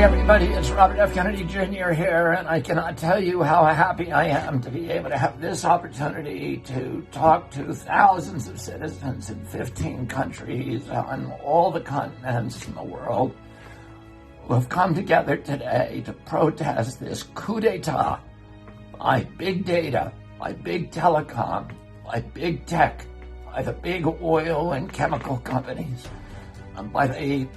everybody, it's Robert F. Kennedy Jr. here, and I cannot tell you how happy I am to be able to have this opportunity to talk to thousands of citizens in 15 countries on all the continents in the world who have come together today to protest this coup d'etat by big data, by big telecom, by big tech, by the big oil and chemical companies, and by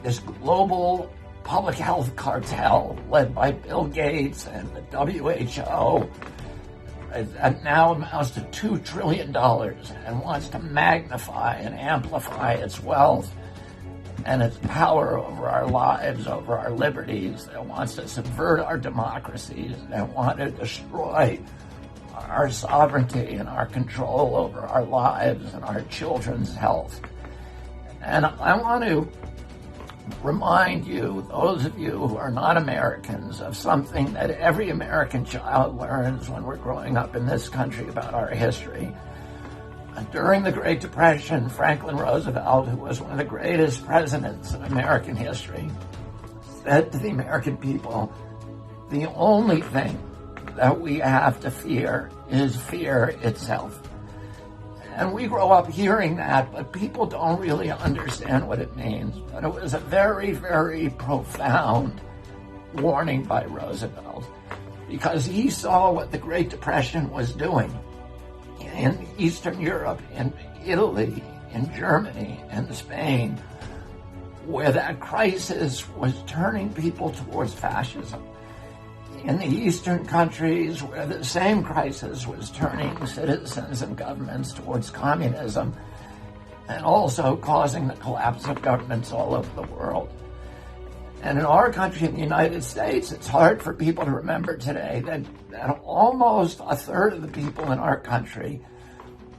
this global public health cartel led by Bill Gates and the WHO that now amounts to $2 trillion and wants to magnify and amplify its wealth and its power over our lives, over our liberties, that wants to subvert our democracies, that want to destroy our sovereignty and our control over our lives and our children's health. And I want to remind you, those of you who are not Americans, of something that every American child learns when we're growing up in this country about our history. During the Great Depression, Franklin Roosevelt, who was one of the greatest presidents in American history, said to the American people, the only thing that we have to fear is fear itself. And we grow up hearing that, but people don't really understand what it means. But it was a very, very profound warning by Roosevelt, because he saw what the Great Depression was doing in Eastern Europe, in Italy, in Germany, and Spain, where that crisis was turning people towards fascism. In the Eastern countries, where the same crisis was turning citizens and governments towards communism, and also causing the collapse of governments all over the world. And in our country, in the United States, it's hard for people to remember today that almost a third of the people in our country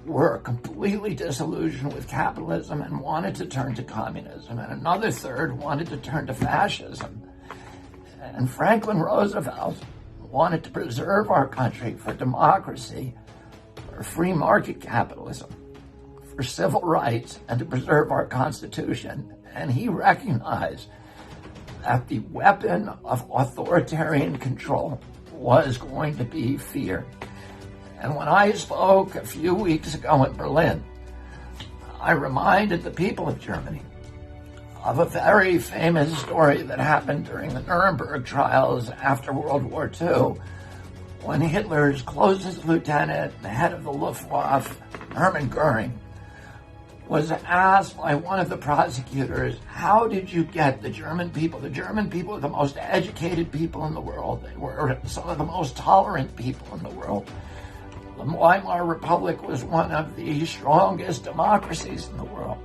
were completely disillusioned with capitalism and wanted to turn to communism, and another third wanted to turn to fascism. And Franklin Roosevelt wanted to preserve our country for democracy, for free market capitalism, for civil rights, and to preserve our Constitution. And he recognized that the weapon of authoritarian control was going to be fear. And when I spoke a few weeks ago in Berlin, I reminded the people of Germany of a very famous story that happened during the Nuremberg trials after World War II, when Hitler's closest lieutenant, the head of the Luftwaffe, Hermann Goering, was asked by one of the prosecutors, how did you get the German people? The German people are the most educated people in the world. They were some of the most tolerant people in the world. The Weimar Republic was one of the strongest democracies in the world.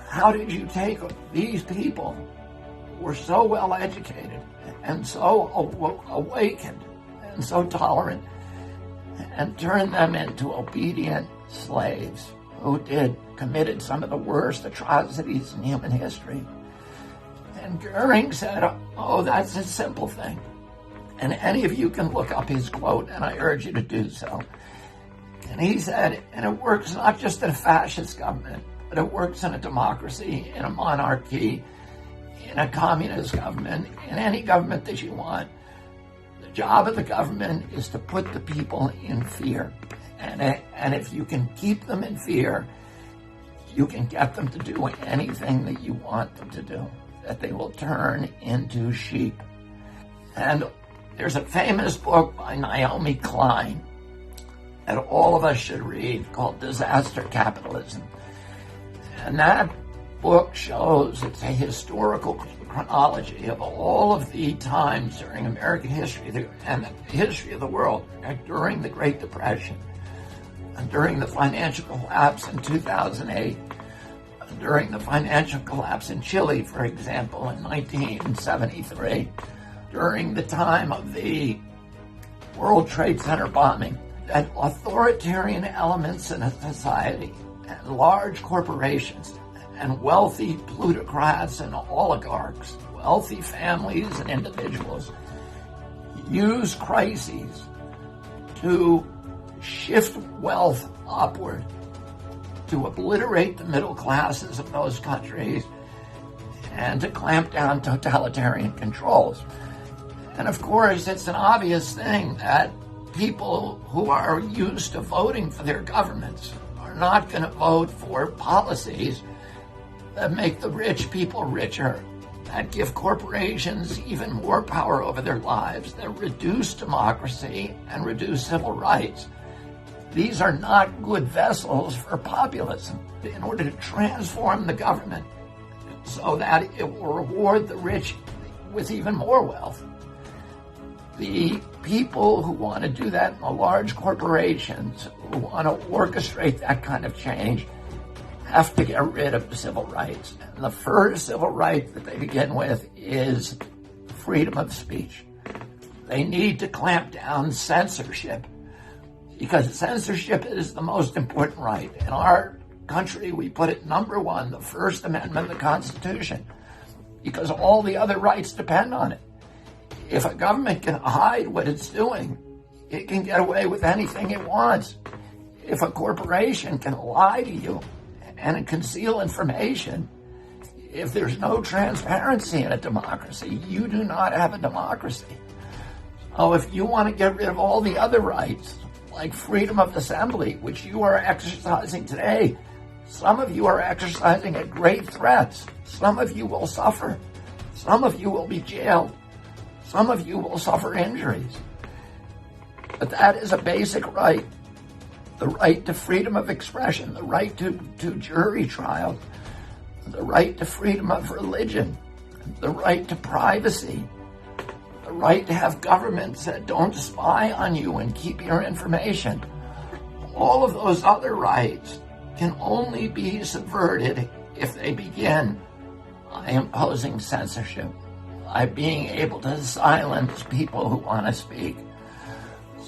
How did you take these people who were so well educated and so awakened and so tolerant and turn them into obedient slaves who committed some of the worst atrocities in human history? And Goering said, oh, that's a simple thing. And any of you can look up his quote, and I urge you to do so. And he said, and it works not just in a fascist government, but it works in a democracy, in a monarchy, in a communist government, in any government that you want. The job of the government is to put the people in fear. And if you can keep them in fear, you can get them to do anything that you want them to do, that they will turn into sheep. And there's a famous book by Naomi Klein that all of us should read called Disaster Capitalism. And that book shows, it's a historical chronology of all of the times during American history and the history of the world during the Great Depression, and during the financial collapse in 2008, and during the financial collapse in Chile, for example, in 1973, during the time of the World Trade Center bombing, that authoritarian elements in a society and large corporations and wealthy plutocrats and oligarchs, wealthy families and individuals, use crises to shift wealth upward, to obliterate the middle classes of those countries, and to clamp down totalitarian controls. And of course, it's an obvious thing that people who are used to voting for their governments are not going to vote for policies that make the rich people richer, that give corporations even more power over their lives, that reduce democracy and reduce civil rights. These are not good vessels for populism. In order to transform the government so that it will reward the rich with even more wealth, the people who want to do that in the large corporations, who want to orchestrate that kind of change, have to get rid of the civil rights. And the first civil right that they begin with is freedom of speech. They need to clamp down censorship, because censorship is the most important right. In our country, we put it number one, the First Amendment of the Constitution, because all the other rights depend on it. If a government can hide what it's doing, it can get away with anything it wants. If a corporation can lie to you and conceal information, if there's no transparency in a democracy, you do not have a democracy. So if you want to get rid of all the other rights, like freedom of assembly, which you are exercising today, some of you are exercising at great threats. Some of you will suffer. Some of you will be jailed. Some of you will suffer injuries. But that is a basic right. The right to freedom of expression, the right to jury trial, the right to freedom of religion, the right to privacy, the right to have governments that don't spy on you and keep your information. All of those other rights can only be subverted if they begin by imposing censorship, by being able to silence people who want to speak.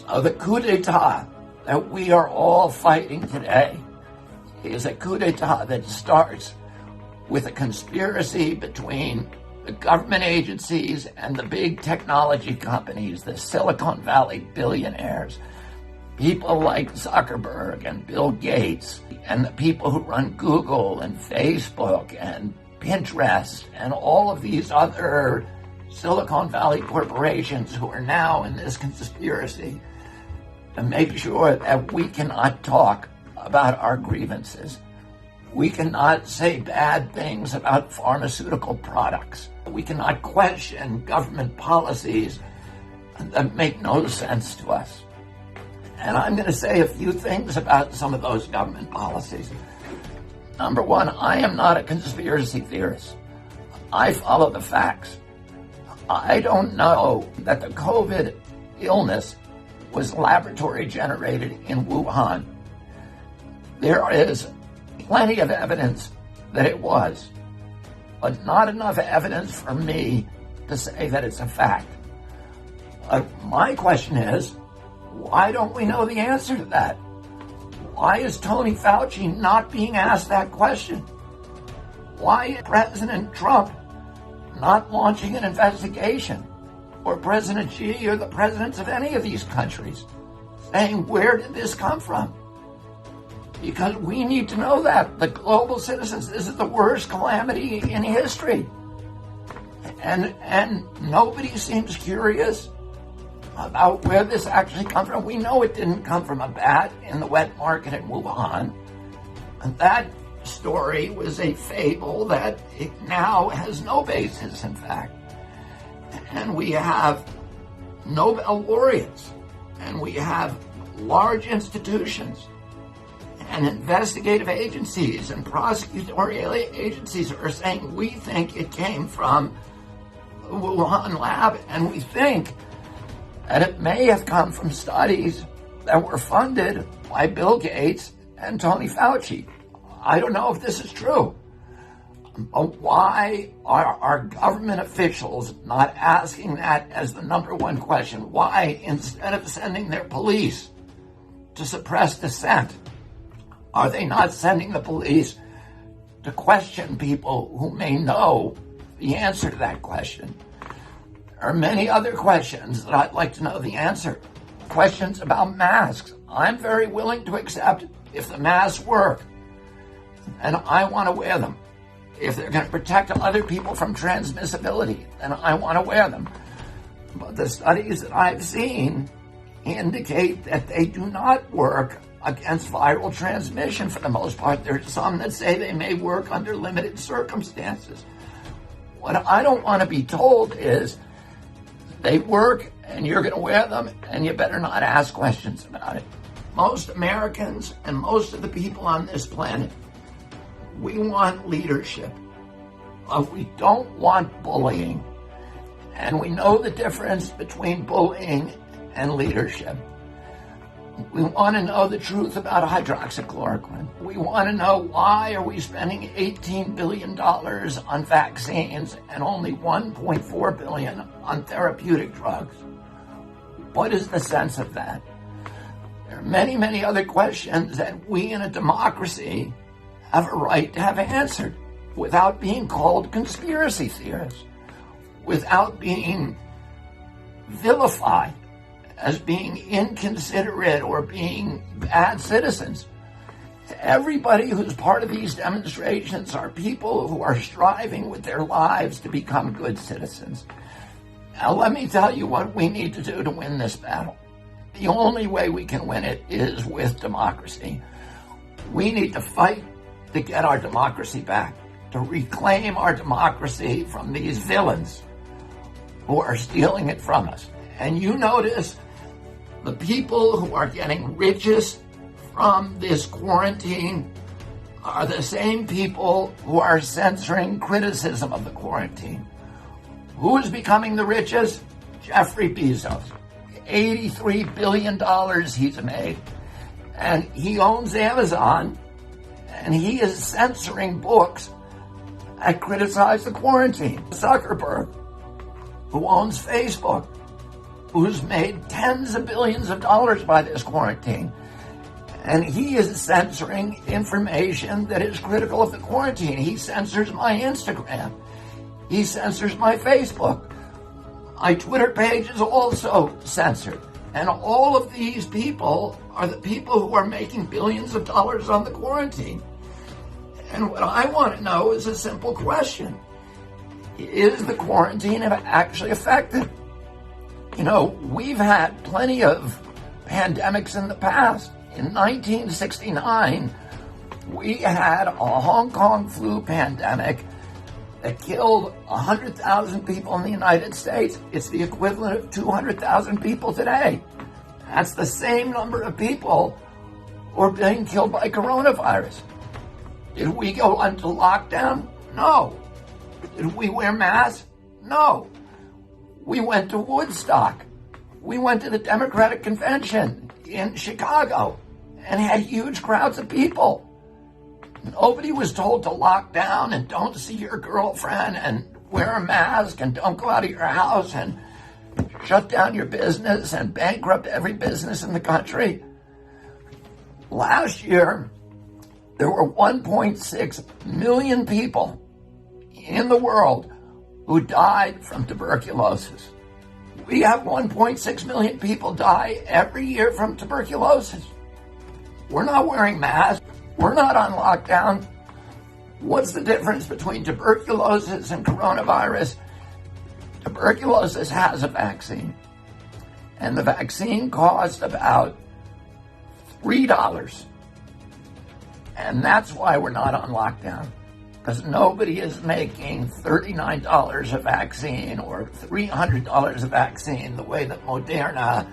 So the coup d'etat that we are all fighting today is a coup d'etat that starts with a conspiracy between the government agencies and the big technology companies, the Silicon Valley billionaires, people like Zuckerberg and Bill Gates, and the people who run Google and Facebook and Pinterest and all of these other Silicon Valley corporations who are now in this conspiracy to make sure that we cannot talk about our grievances. We cannot say bad things about pharmaceutical products. We cannot question government policies that make no sense to us. And I'm going to say a few things about some of those government policies. Number one, I am not a conspiracy theorist. I follow the facts. I don't know that the COVID illness was laboratory generated in Wuhan. There is plenty of evidence that it was, but not enough evidence for me to say that it's a fact. My question is, why don't we know the answer to that? Why is Tony Fauci not being asked that question? Why is President Trump not launching an investigation? Or President Xi or the presidents of any of these countries saying, where did this come from? Because we need to know that. The global citizens, this is the worst calamity in history. And nobody seems curious about where this actually comes from. We know it didn't come from a bat in the wet market in Wuhan. And that story was a fable that it now has no basis, in fact. And we have Nobel laureates, and we have large institutions and investigative agencies and prosecutorial agencies are saying, we think it came from the Wuhan lab, and we think that it may have come from studies that were funded by Bill Gates and Tony Fauci. I don't know if this is true. But why are our government officials not asking that as the number one question? Why, instead of sending their police to suppress dissent, are they not sending the police to question people who may know the answer to that question? There are many other questions that I'd like to know the answer. Questions about masks. I'm very willing to accept if the masks work, and I want to wear them. If they're going to protect other people from transmissibility, then I want to wear them. But the studies that I've seen indicate that they do not work against viral transmission for the most part. There's some that say they may work under limited circumstances. What I don't want to be told is they work and you're going to wear them and you better not ask questions about it. Most Americans and most of the people on this planet, we want leadership. We don't want bullying. And we know the difference between bullying and leadership. We want to know the truth about hydroxychloroquine. We want to know why are we spending $18 billion on vaccines and only $1.4 billion on therapeutic drugs. What is the sense of that? There are many, many other questions that we in a democracy have a right to have answered without being called conspiracy theorists, without being vilified as being inconsiderate or being bad citizens. Everybody who's part of these demonstrations are people who are striving with their lives to become good citizens. Now, let me tell you what we need to do to win this battle. The only way we can win it is with democracy. We need to fight to get our democracy back, to reclaim our democracy from these villains who are stealing it from us. And you notice the people who are getting richest from this quarantine are the same people who are censoring criticism of the quarantine. Who is becoming the richest? Jeffrey Bezos. $83 billion he's made. And he owns Amazon, and he is censoring books that criticize the quarantine. Zuckerberg, who owns Facebook, who's made tens of billions of dollars by this quarantine. And he is censoring information that is critical of the quarantine. He censors my Instagram. He censors my Facebook. My Twitter page is also censored. And all of these people are the people who are making billions of dollars on the quarantine. And what I want to know is a simple question. Is the quarantine actually effective? You know, we've had plenty of pandemics in the past. In 1969, we had a Hong Kong flu pandemic that killed 100,000 people in the United States. It's the equivalent of 200,000 people today. That's the same number of people who are being killed by coronavirus. Did we go into lockdown? No. Did we wear masks? No. We went to Woodstock. We went to the Democratic Convention in Chicago and had huge crowds of people. Nobody was told to lock down and don't see your girlfriend and wear a mask and don't go out of your house and shut down your business and bankrupt every business in the country. Last year, there were 1.6 million people in the world who died from tuberculosis. We have 1.6 million people die every year from tuberculosis. We're not wearing masks. We're not on lockdown. What's the difference between tuberculosis and coronavirus? Tuberculosis has a vaccine. And the vaccine costs about $3. And that's why we're not on lockdown. Because nobody is making $39 a vaccine or $300 a vaccine the way that Moderna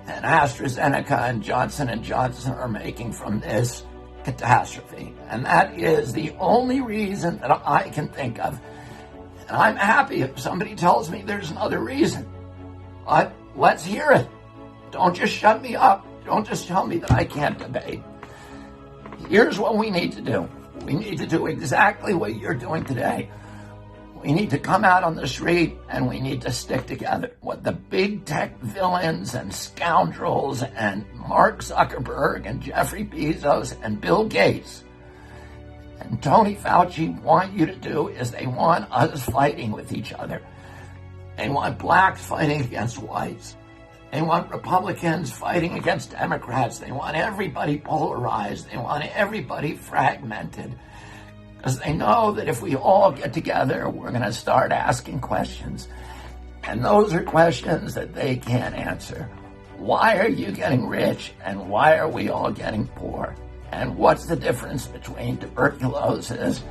and AstraZeneca and Johnson & Johnson are making from this catastrophe. And that is the only reason that I can think of. And I'm happy if somebody tells me there's another reason. But let's hear it. Don't just shut me up. Don't just tell me that I can't debate. Here's what we need to do. We need to do exactly what you're doing today. We need to come out on the street and we need to stick together. What the big tech villains and scoundrels and Mark Zuckerberg and Jeffrey Bezos and Bill Gates and Tony Fauci want you to do is they want us fighting with each other. They want blacks fighting against whites. They want Republicans fighting against Democrats. They want everybody polarized. They want everybody fragmented. because they know that if we all get together, we're going to start asking questions. And those are questions that they can't answer. Why are you getting rich, and why are we all getting poor? And what's the difference between tuberculosis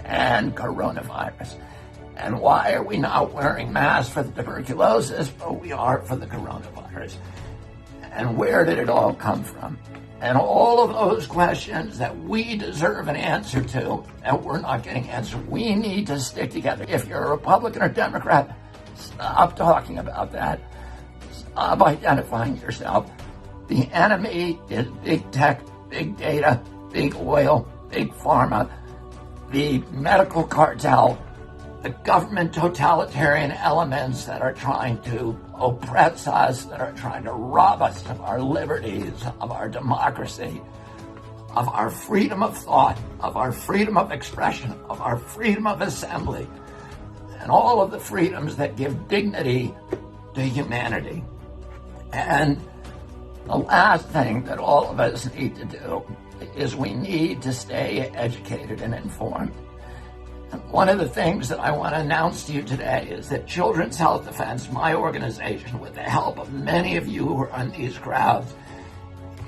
and coronavirus? And why are we not wearing masks for the tuberculosis, but we are for the coronavirus? And where did it all come from? And all of those questions that we deserve an answer to, and we're not getting answers. We need to stick together. If you're a Republican or Democrat, stop talking about that. Stop identifying yourself. The enemy is big tech, big data, big oil, big pharma, the medical cartel, the government totalitarian elements that are trying to oppress us, that are trying to rob us of our liberties, of our democracy, of our freedom of thought, of our freedom of expression, of our freedom of assembly, and all of the freedoms that give dignity to humanity. And the last thing that all of us need to do is we need to stay educated and informed. And one of the things that I want to announce to you today is that Children's Health Defense, my organization, with the help of many of you who are in these crowds,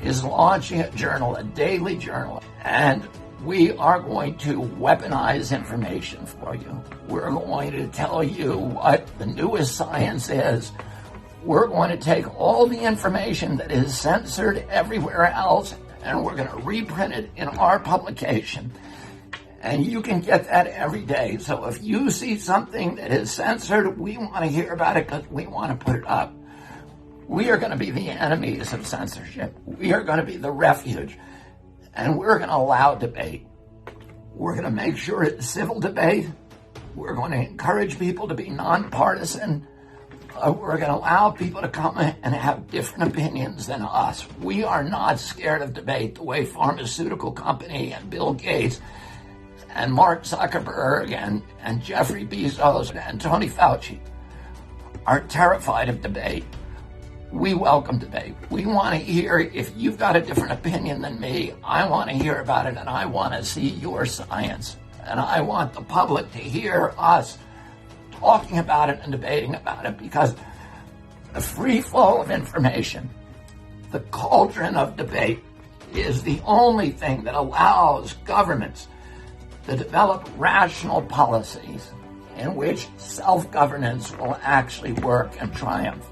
is launching a journal, a daily journal, and we are going to weaponize information for you. We're going to tell you what the newest science is. We're going to take all the information that is censored everywhere else, and we're going to reprint it in our publication. And you can get that every day. So if you see something that is censored, we want to hear about it because we want to put it up. We are going to be the enemies of censorship. We are going to be the refuge. And we're going to allow debate. We're going to make sure it's civil debate. We're going to encourage people to be nonpartisan. We're going to allow people to come and have different opinions than us. We are not scared of debate the way pharmaceutical company and Bill Gates and Mark Zuckerberg and Jeffrey Bezos and Tony Fauci are terrified of debate. We welcome debate. We want to hear, if you've got a different opinion than me, I want to hear about it, and I want to see your science. And I want the public to hear us talking about it and debating about it, because the free flow of information, the cauldron of debate, is the only thing that allows governments to develop rational policies in which self-governance will actually work and triumph.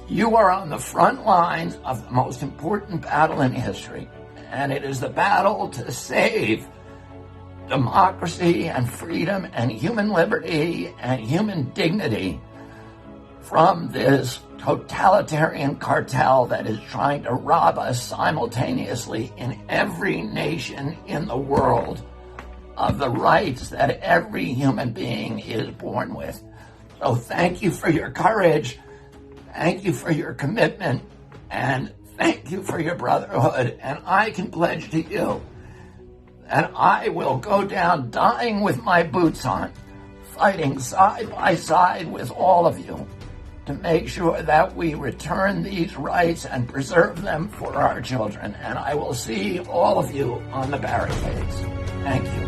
You are on the front lines of the most important battle in history, and it is the battle to save democracy and freedom and human liberty and human dignity from this totalitarian cartel that is trying to rob us simultaneously in every nation in the world of the rights that every human being is born with. So thank you for your courage, thank you for your commitment, and thank you for your brotherhood. And I can pledge to you that I will go down dying with my boots on, fighting side by side with all of you to make sure that we return these rights and preserve them for our children. And I will see all of you on the barricades. Thank you.